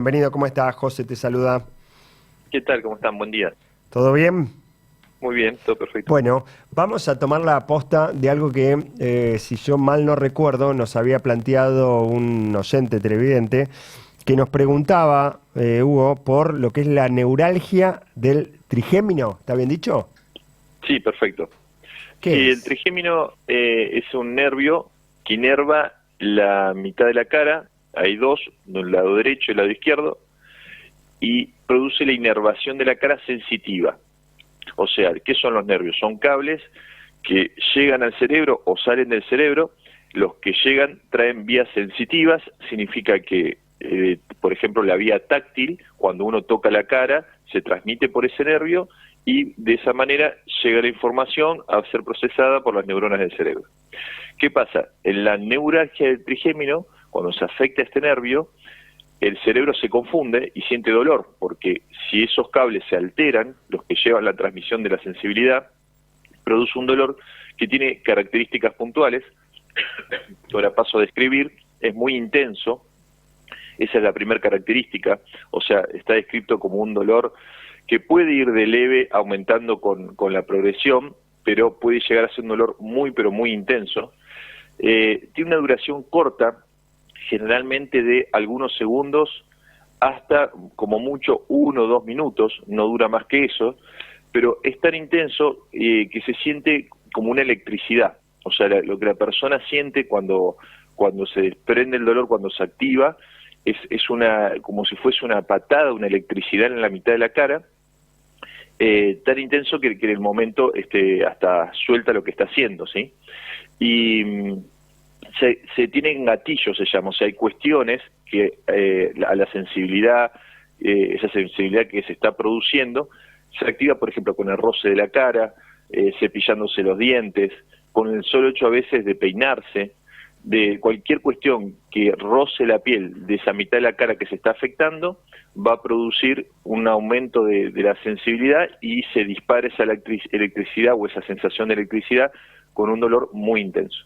Bienvenido, ¿cómo estás? José te saluda. ¿Qué tal? ¿Cómo están? Buen día. ¿Todo bien? Muy bien, todo perfecto. Bueno, vamos a tomar la posta de algo que, si yo mal no recuerdo, nos había planteado un oyente televidente que nos preguntaba, Hugo, por lo que es la neuralgia del trigémino. ¿Está bien dicho? Sí, perfecto. ¿Qué Sí, el es? trigémino es un nervio que inerva la mitad de la cara. Hay dos, un lado derecho y el lado izquierdo, y produce la inervación de la cara sensitiva. O sea, ¿qué son los nervios? Son cables que llegan al cerebro o salen del cerebro. Los que llegan traen vías sensitivas, significa que, por ejemplo, la vía táctil, cuando uno toca la cara, se transmite por ese nervio y de esa manera llega la información a ser procesada por las neuronas del cerebro. ¿Qué pasa? En la neuralgia del trigémino, cuando se afecta este nervio, el cerebro se confunde y siente dolor, porque si esos cables se alteran, los que llevan la transmisión de la sensibilidad, produce un dolor que tiene características puntuales, que ahora paso a describir. Es muy intenso, esa es la primera característica, o sea, está descrito como un dolor que puede ir de leve aumentando con la progresión, pero puede llegar a ser un dolor muy, pero muy intenso. Tiene una duración corta, generalmente de algunos segundos hasta como mucho 1 o 2 minutos, no dura más que eso, pero es tan intenso que se siente como una electricidad. O sea, lo que la persona siente cuando se desprende el dolor, cuando se activa, es como si fuese una patada, una electricidad en la mitad de la cara, tan intenso que en el momento hasta suelta lo que está haciendo, ¿sí? Y se tienen gatillos, se llama, o sea, hay cuestiones que a la sensibilidad, esa sensibilidad que se está produciendo, se activa, por ejemplo, con el roce de la cara, cepillándose los dientes, con el solo hecho a veces de peinarse, de cualquier cuestión que roce la piel de esa mitad de la cara que se está afectando, va a producir un aumento de la sensibilidad y se dispara esa electricidad o esa sensación de electricidad con un dolor muy intenso.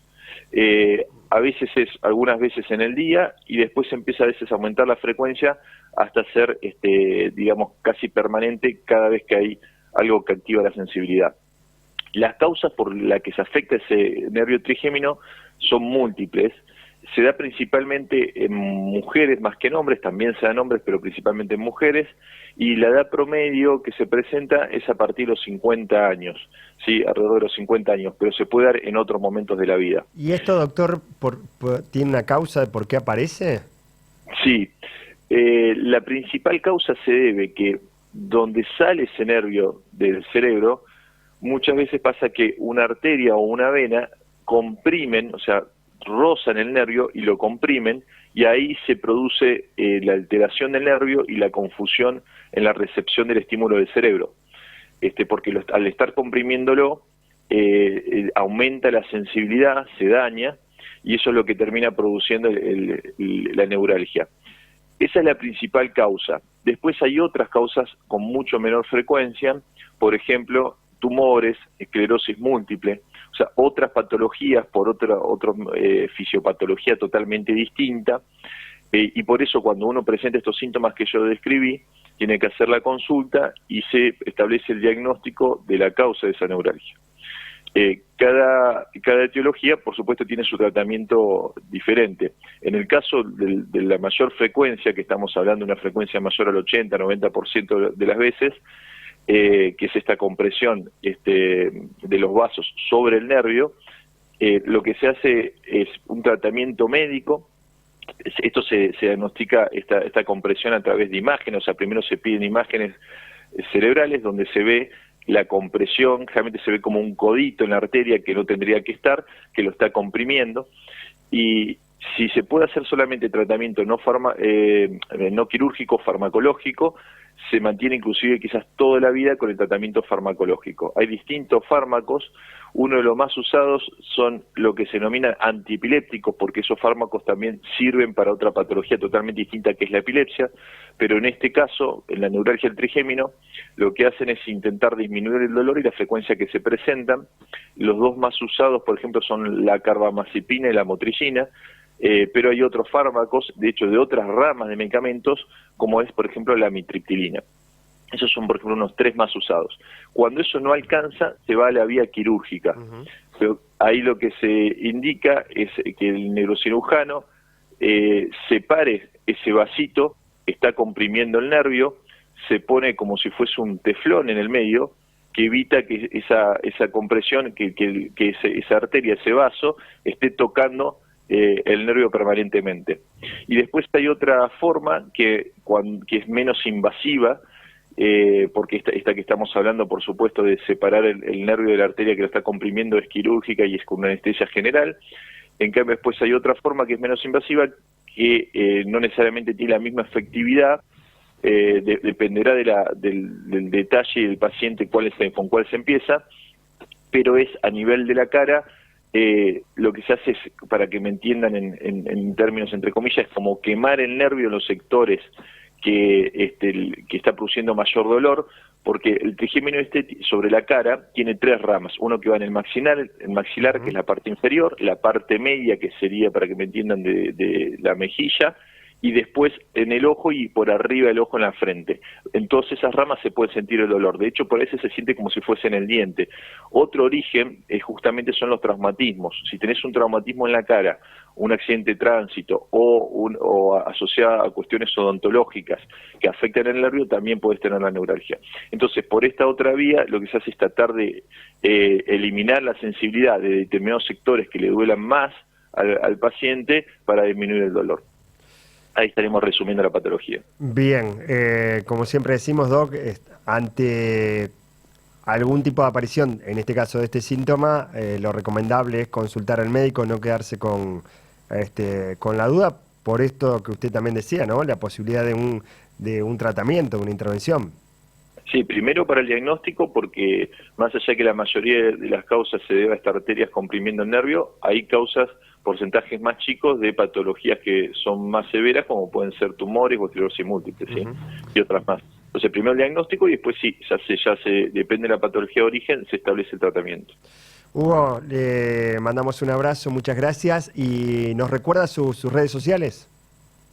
A veces algunas veces en el día, y después empieza a veces a aumentar la frecuencia hasta ser, digamos, casi permanente cada vez que hay algo que activa la sensibilidad. Las causas por las que se afecta ese nervio trigémino son múltiples. Se da principalmente en mujeres más que en hombres, también se da en hombres, pero principalmente en mujeres, y la edad promedio que se presenta es a partir de los 50 años, ¿sí? Alrededor de los 50 años, pero se puede dar en otros momentos de la vida. ¿Y esto, doctor, tiene una causa de por qué aparece? Sí, la principal causa se debe que donde sale ese nervio del cerebro, muchas veces pasa que una arteria o una vena comprimen, o sea, rozan el nervio y lo comprimen, y ahí se produce la alteración del nervio y la confusión en la recepción del estímulo del cerebro. Porque al estar comprimiéndolo, aumenta la sensibilidad, se daña, y eso es lo que termina produciendo la neuralgia. Esa es la principal causa. Después hay otras causas con mucho menor frecuencia, por ejemplo, tumores, esclerosis múltiple, o sea, otras patologías por otra fisiopatología totalmente distinta, y por eso cuando uno presenta estos síntomas que yo describí, tiene que hacer la consulta y se establece el diagnóstico de la causa de esa neuralgia. Cada etiología, por supuesto, tiene su tratamiento diferente. En el caso de la mayor frecuencia, que estamos hablando de una frecuencia mayor al 80-90% de las veces, que es esta compresión de los vasos sobre el nervio, lo que se hace es un tratamiento médico. Esto se diagnostica esta compresión a través de imágenes, o sea, primero se piden imágenes cerebrales donde se ve la compresión, generalmente se ve como un codito en la arteria que no tendría que estar, que lo está comprimiendo, y si se puede hacer solamente tratamiento no quirúrgico, farmacológico, se mantiene inclusive quizás toda la vida con el tratamiento farmacológico. Hay distintos fármacos, uno de los más usados son lo que se denomina antiepilépticos, porque esos fármacos también sirven para otra patología totalmente distinta que es la epilepsia, pero en este caso, en la neuralgia del trigémino, lo que hacen es intentar disminuir el dolor y la frecuencia que se presentan. Los dos más usados, por ejemplo, son la carbamazepina y la motricina. pero hay otros fármacos, de hecho de otras ramas de medicamentos, como es por ejemplo la amitriptilina. Esos son por ejemplo unos 3 más usados. Cuando eso no alcanza, se va a la vía quirúrgica. Pero ahí lo que se indica es que el neurocirujano separe ese vasito, está comprimiendo el nervio, se pone como si fuese un teflón en el medio, que evita que esa compresión, que esa arteria, ese vaso, esté tocando el nervio permanentemente. Y después hay otra forma que es menos invasiva, porque esta que estamos hablando, por supuesto, de separar el nervio de la arteria que lo está comprimiendo, es quirúrgica y es con una anestesia general. En cambio, después hay otra forma que es menos invasiva, que no necesariamente tiene la misma efectividad, dependerá del detalle del paciente con cuál se empieza, pero es a nivel de la cara. Lo que se hace es, para que me entiendan en términos entre comillas, es como quemar el nervio en los sectores que está produciendo mayor dolor, porque el trigemino sobre la cara tiene 3 ramas, uno que va en el maxilar, que es la parte inferior, la parte media, que sería, para que me entiendan, de la mejilla, y después en el ojo y por arriba del ojo en la frente. En todas esas ramas se puede sentir el dolor. De hecho, por eso se siente como si fuese en el diente. Otro origen justamente son los traumatismos. Si tenés un traumatismo en la cara, un accidente de tránsito o asociado a cuestiones odontológicas que afectan el nervio, también podés tener la neuralgia. Entonces, por esta otra vía, lo que se hace es tratar de eliminar la sensibilidad de determinados sectores que le duelan más al paciente para disminuir el dolor. Ahí estaremos resumiendo la patología. Bien, como siempre decimos, Doc, ante algún tipo de aparición, en este caso de este síntoma, lo recomendable es consultar al médico, no quedarse con la duda, por esto que usted también decía, ¿no? La posibilidad de un tratamiento, una intervención. Sí, primero para el diagnóstico, porque más allá que la mayoría de las causas se debe a estas arterias comprimiendo el nervio, hay causas, porcentajes más chicos de patologías que son más severas, como pueden ser tumores o esclerosis múltiple, ¿sí? Y otras más. Entonces, primero el diagnóstico y después sí, depende de la patología de origen, se establece el tratamiento. Hugo, le mandamos un abrazo, muchas gracias, y ¿nos recuerda sus redes sociales?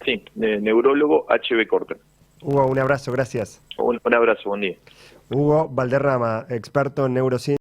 Sí, neurólogo HB Corten. Hugo, un abrazo, gracias. Un abrazo, buen día. Hugo Valderrama, experto en neurociencia.